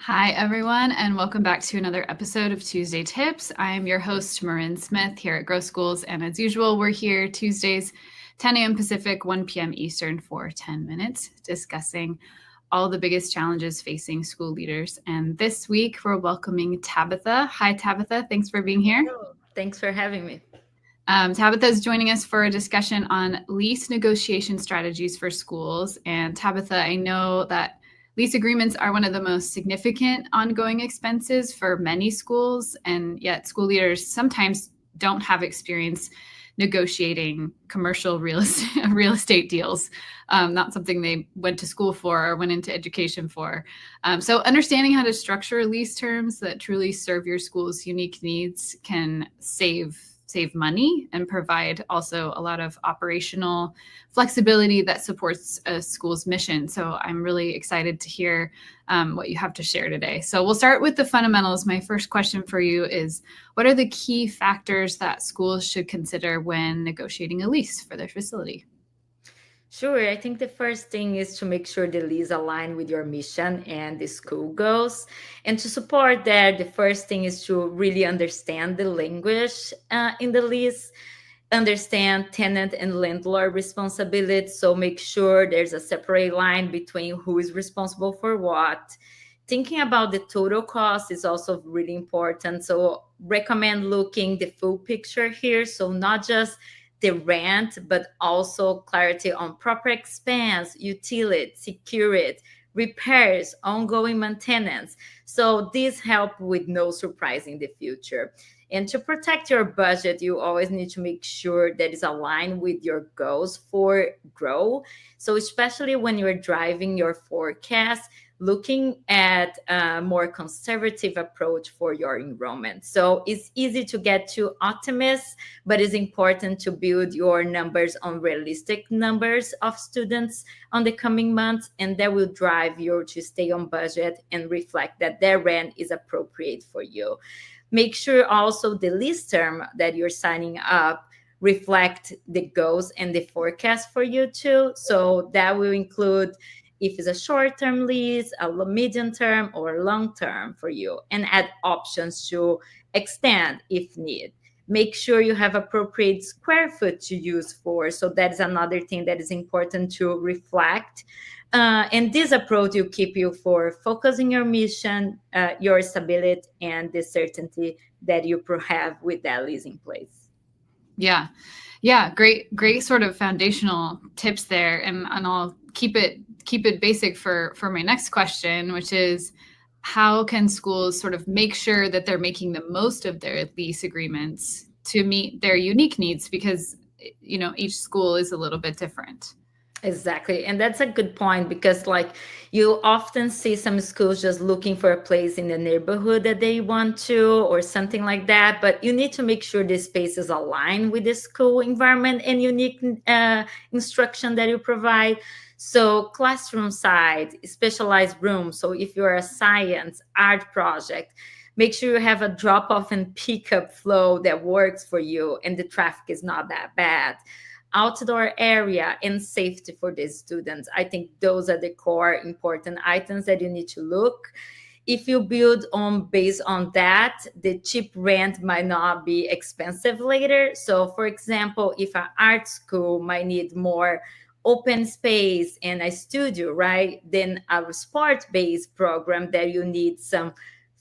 Hi, everyone, and welcome back to another episode of Tuesday Tips. I am your host, Marin Smith, here at Grow Schools, and as usual, we're here Tuesdays, 10 a.m. Pacific, 1 p.m. Eastern for 10 minutes, discussing all the biggest challenges facing school leaders. And this week, we're welcoming Tabatha. Hi, Tabatha. Thanks for being here. Hello. Thanks for having me. Tabatha is joining us for a discussion on lease negotiation strategies for schools. And Tabatha, I know that lease agreements are one of the most significant ongoing expenses for many schools, and yet school leaders sometimes don't have experience negotiating commercial real estate deals, not something they went to school for or went into education for. So understanding how to structure lease terms that truly serve your school's unique needs can save money and provide also a lot of operational flexibility that supports a school's mission. So I'm really excited to hear what you have to share today. So we'll start with the fundamentals. My first question for you is, what are the key factors that schools should consider when negotiating a lease for their facility? Sure. I think the first thing is to make sure the lease align with your mission and the school goals. And to support that, the first thing is to really understand the language in the lease, understand tenant and landlord responsibility. So make sure there's a separate line between who is responsible for what. Thinking about the total cost is also really important. So recommend looking the full picture here. So not just the rent, but also clarity on proper expense, utility, security, repairs, ongoing maintenance. So these help with no surprise in the future. And to protect your budget, you always need to make sure that is aligned with your goals for grow. So especially when you're driving your forecast, looking at a more conservative approach for your enrollment. So it's easy to get too optimist, but it's important to build your numbers on realistic numbers of students on the coming months, and that will drive you to stay on budget and reflect that their rent is appropriate for you. Make sure also the lease term that you're signing up reflect the goals and the forecast for you too. So that will include if it's a short-term lease, a medium term, or long term for you, and add options to extend if need. Make sure you have appropriate square foot to use for. So that is another thing that is important to reflect. And this approach will keep you for focusing your mission, your stability, and the certainty that you have with that lease in place. Yeah, great sort of foundational tips there, and I'll keep it basic for my next question, which is, how can schools sort of make sure that they're making the most of their lease agreements to meet their unique needs? Because each school is a little bit different. Exactly. And that's a good point because, like, you often see some schools just looking for a place in the neighborhood that they want to, or something like that. But you need to make sure the space is aligned with the school environment and unique instruction that you provide. So, classroom side, specialized rooms. So, if you're a science, art project, make sure you have a drop off and pickup flow that works for you and the traffic is not that bad. Outdoor area and safety for the students. I think those are the core important items that you need to look. If you build on based on that, the cheap rent might not be expensive later. So for example, if an art school might need more open space and a studio, right? Then a sport-based program that you need some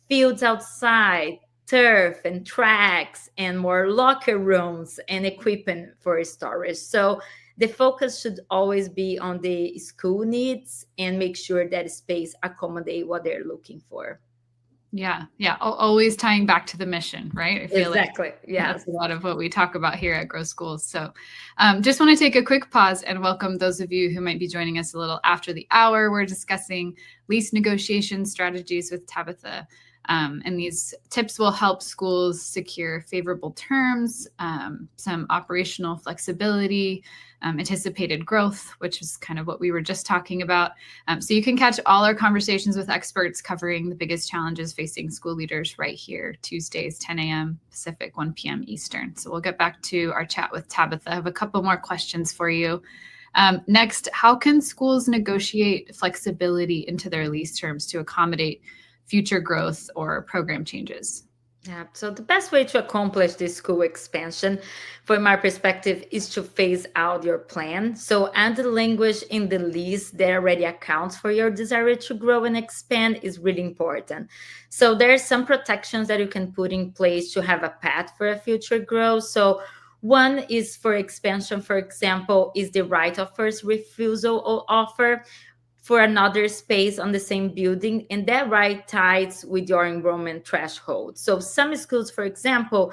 fields outside, turf and tracks, and more locker rooms and equipment for storage. So the focus should always be on the school needs and make sure that space accommodate what they're looking for. Yeah. Always tying back to the mission, right? I feel Exactly. like Yeah. that's a lot of what we talk about here at Grow Schools. So just want to take a quick pause and welcome those of you who might be joining us a little after the hour. We're discussing lease negotiation strategies with Tabatha. And these tips will help schools secure favorable terms, some operational flexibility, anticipated growth, which is kind of what we were just talking about. So you can catch all our conversations with experts covering the biggest challenges facing school leaders right here, Tuesdays, 10 a.m. Pacific, 1 p.m. Eastern. So we'll get back to our chat with Tabatha. I have a couple more questions for you. Next, how can schools negotiate flexibility into their lease terms to accommodate future growth or program changes? Yeah, so the best way to accomplish this school expansion, from my perspective, is to phase out your plan. So, add the language in the lease that already accounts for your desire to grow and expand is really important. So, there are some protections that you can put in place to have a path for a future growth. So, one is for expansion, for example, is the right of first refusal or offer for another space on the same building, and that right ties with your enrollment threshold. So some schools, for example,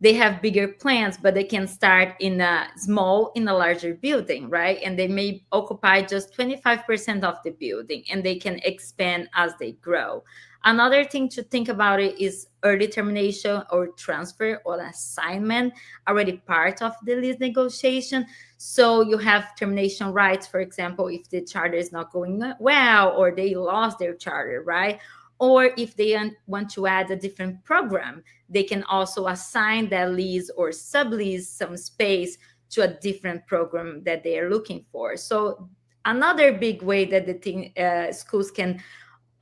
they have bigger plans, but they can start in a small in a larger building, right? And they may occupy just 25% of the building, and they can expand as they grow. Another thing to think about it is early termination or transfer or assignment, already part of the lease negotiation. So you have termination rights, for example, if the charter is not going well or they lost their charter, right? Or if they want to add a different program, they can also assign that lease or sublease some space to a different program that they are looking for. So another big way that schools can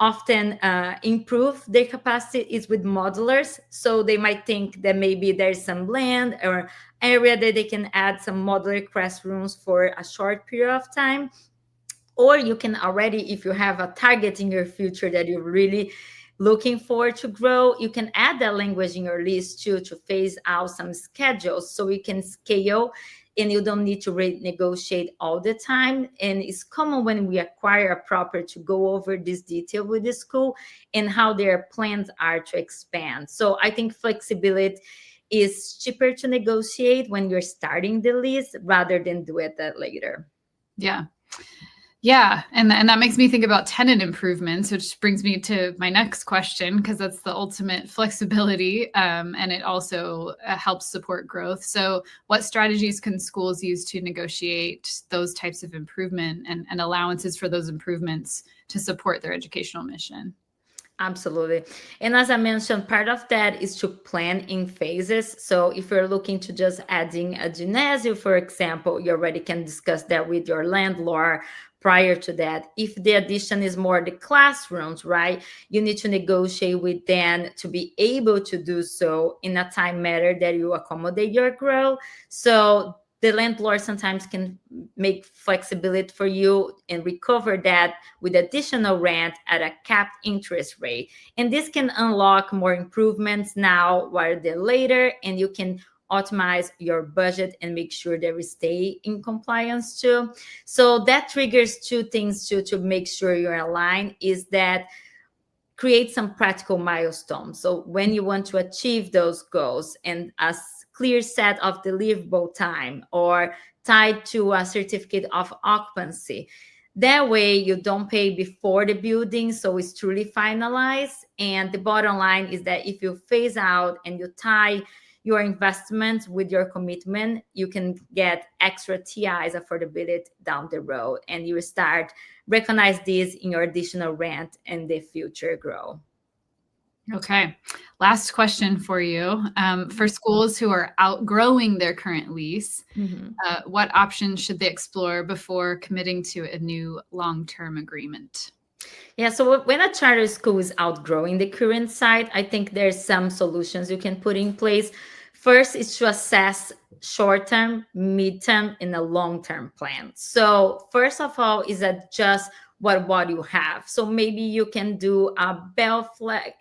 often improve their capacity is with modulars. So they might think that maybe there's some land or area that they can add some modular classrooms for a short period of time. Or you can already, if you have a target in your future that you're really looking for to grow, you can add that language in your list too, to phase out some schedules so you can scale and you don't need to renegotiate all the time. And it's common when we acquire a property to go over this detail with the school and how their plans are to expand. So I think flexibility is cheaper to negotiate when you're starting the lease rather than do it later. Yeah. Yeah. And that makes me think about tenant improvements, which brings me to my next question, because that's the ultimate flexibility. And it also helps support growth. So what strategies can schools use to negotiate those types of improvement and allowances for those improvements to support their educational mission? Absolutely. And as I mentioned, part of that is to plan in phases. So if you're looking to just adding a gymnasium, for example, you already can discuss that with your landlord prior to that. If the addition is more the classrooms, right, you need to negotiate with them to be able to do so in a time matter that you accommodate your growth. So the landlord sometimes can make flexibility for you and recover that with additional rent at a capped interest rate. And this can unlock more improvements now rather than later, and you can optimize your budget and make sure that we stay in compliance too. So that triggers two things to make sure you're aligned, is that create some practical milestones. So when you want to achieve those goals, and a clear set of deliverable time or tied to a certificate of occupancy. That way you don't pay before the building, so it's truly finalized. And the bottom line is that if you phase out and you tie your investment with your commitment, you can get extra TIs, affordability, down the road, and you start recognize this in your additional rent and the future growth. Okay. Last question for you. For schools who are outgrowing their current lease, what options should they explore before committing to a new long-term agreement? Yeah, so when a charter school is outgrowing the current site, I think there's some solutions you can put in place. First is to assess short-term, mid-term, and a long-term plan. So first of all is adjust what you have. So maybe you can do a bell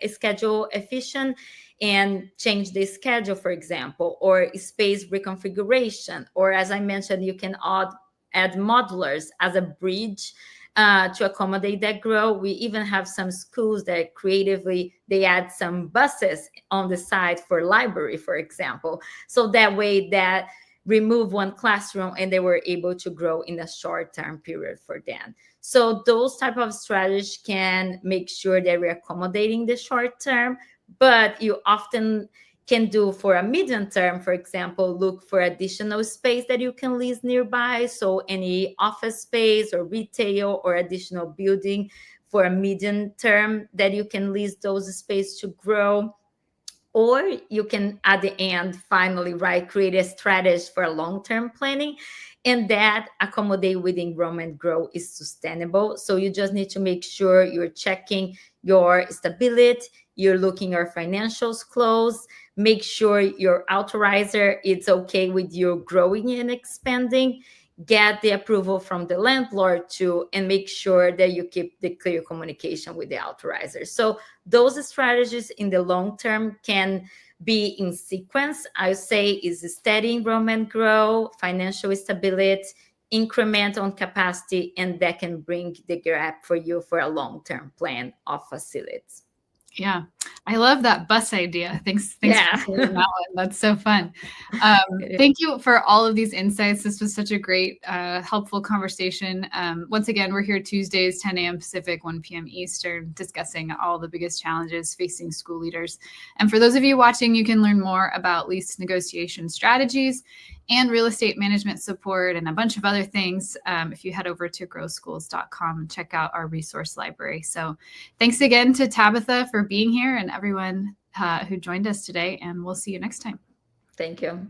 schedule efficient and change the schedule, for example, or space reconfiguration. Or as I mentioned, you can add modulars as a bridge to accommodate that growth. We even have some schools that creatively they add some buses on the side for library, for example. So that way that remove one classroom and they were able to grow in a short-term period for them. So those type of strategies can make sure that we're accommodating the short term, but you often can do for a medium term, for example, look for additional space that you can lease nearby. So any office space or retail or additional building for a medium term that you can lease those space to grow. Or you can, at the end, finally, right, create a strategy for long-term planning. and that accommodate with enrollment growth is sustainable. So you just need to make sure you're checking your stability, you're looking your financials close, make sure your authorizer is okay with you growing and expanding, get the approval from the landlord too, and make sure that you keep the clear communication with the authorizer. So those strategies in the long term can be in sequence. I would say is steady enrollment growth, financial stability, increment on capacity, and that can bring the gap for you for a long-term plan of facilities. Yeah, I love that bus idea. Thanks Yeah. for sharing that one. That's so fun. Thank you for all of these insights. This was such a great, helpful conversation. Once again, we're here Tuesdays, 10 a.m. Pacific, 1 p.m. Eastern, discussing all the biggest challenges facing school leaders. And for those of you watching, you can learn more about lease negotiation strategies and real estate management support and a bunch of other things if you head over to growschools.com and check out our resource library. So thanks again to Tabatha for being here and everyone who joined us today, and we'll see you next time. Thank you.